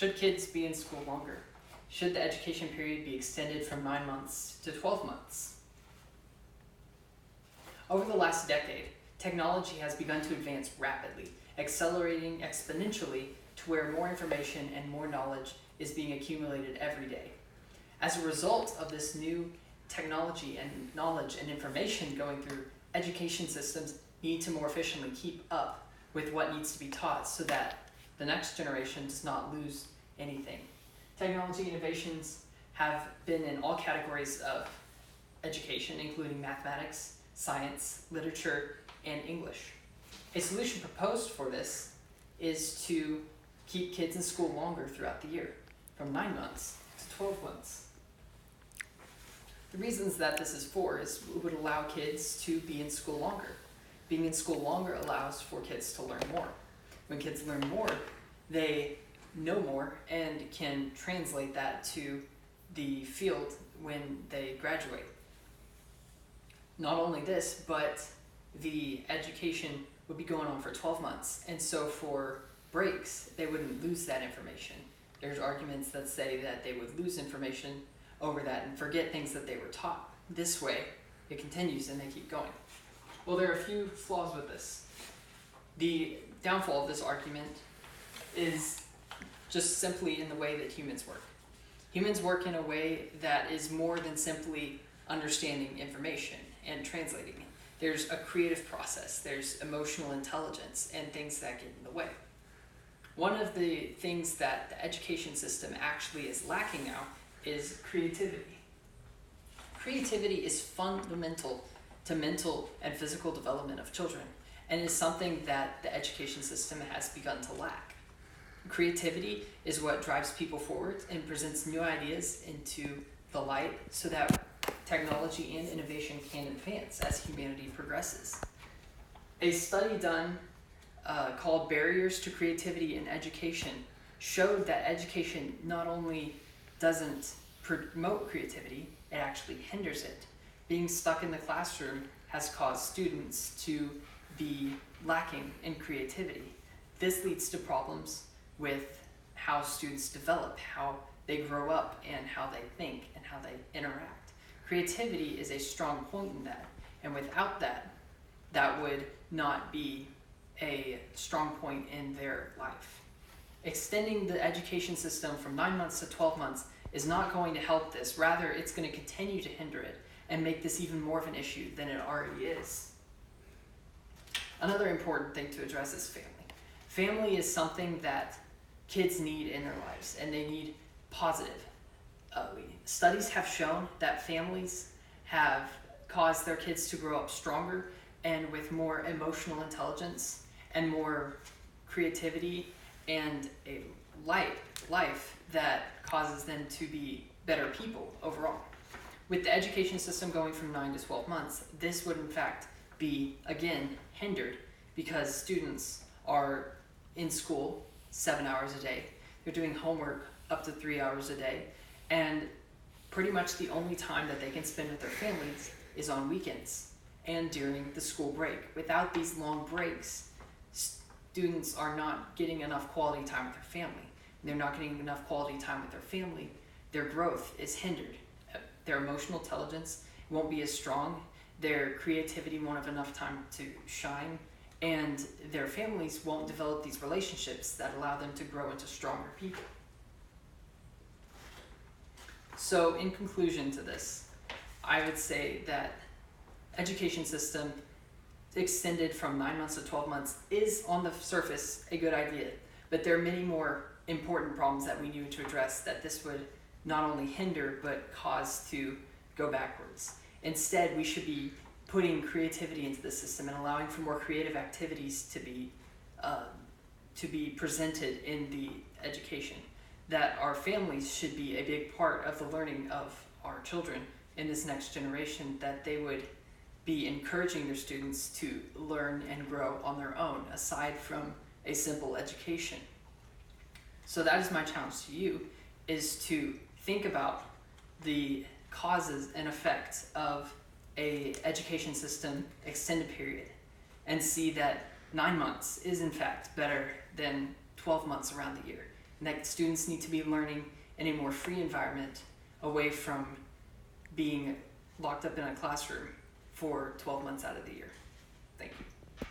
Should kids be in school longer? Should the education period be extended from 9 months to 12 months? Over the last decade, technology has begun to advance rapidly, accelerating exponentially to where more information and more knowledge is being accumulated every day. As a result of this new technology and knowledge and information going through, education systems need to more efficiently keep up with what needs to be taught so that the next generation does not lose anything. Technology innovations have been in all categories of education, including mathematics, science, literature, and English. A solution proposed for this is to keep kids in school longer throughout the year, from 9 months to 12 months. The reasons that this is for is it would allow kids to be in school longer. Being in school longer allows for kids to learn more. When kids learn more, they know more and can translate that to the field when they graduate. Not only this, but the education would be going on for 12 months, and so for breaks, they wouldn't lose that information. There's arguments that say that they would lose information over that and forget things that they were taught. This way, it continues and they keep going. Well, there are a few flaws with this. The downfall of this argument is just simply in the way that humans work. Humans work in a way that is more than simply understanding information and translating it. There's a creative process, there's emotional intelligence, and things that get in the way. One of the things that the education system actually is lacking now is creativity. Creativity is fundamental to mental and physical development of children, and is something that the education system has begun to lack. Creativity is what drives people forward and presents new ideas into the light so that technology and innovation can advance as humanity progresses. A study done called Barriers to Creativity in Education showed that education not only doesn't promote creativity, it actually hinders it. Being stuck in the classroom has caused students to be lacking in creativity. This leads to problems with how students develop, how they grow up, and how they think, and how they interact. Creativity is a strong point in that, and without that, that would not be a strong point in their life. Extending the education system from 9 months to 12 months is not going to help this. Rather, it's going to continue to hinder it and make this even more of an issue than it already is. Another important thing to address is family. Family is something that kids need in their lives, and they need positive. Studies have shown that families have caused their kids to grow up stronger and with more emotional intelligence and more creativity and a life that causes them to be better people overall. With the education system going from 9 to 12 months, this would in fact be, again, hindered because students are in school 7 hours a day. They're doing homework up to 3 hours a day, and pretty much the only time that they can spend with their families is on weekends and during the school break. Without these long breaks, students are not getting enough quality time with their family. They're not getting enough quality time with their family. Their growth is hindered. Their emotional intelligence won't be as strong. Their creativity won't have enough time to shine. And their families won't develop these relationships that allow them to grow into stronger people. So in conclusion to this, I would say that education system extended from 9 months to 12 months is on the surface a good idea, but there are many more important problems that we need to address that this would not only hinder but cause to go backwards. Instead, we should be putting creativity into the system and allowing for more creative activities to be presented in the education. That our families should be a big part of the learning of our children in this next generation, that they would be encouraging their students to learn and grow on their own, aside from a simple education. So that is my challenge to you, is to think about the causes and effects of a education system extended period and see that 9 months is in fact better than 12 months around the year. and that students need to be learning in a more free environment away from being locked up in a classroom for 12 months out of the year. Thank you.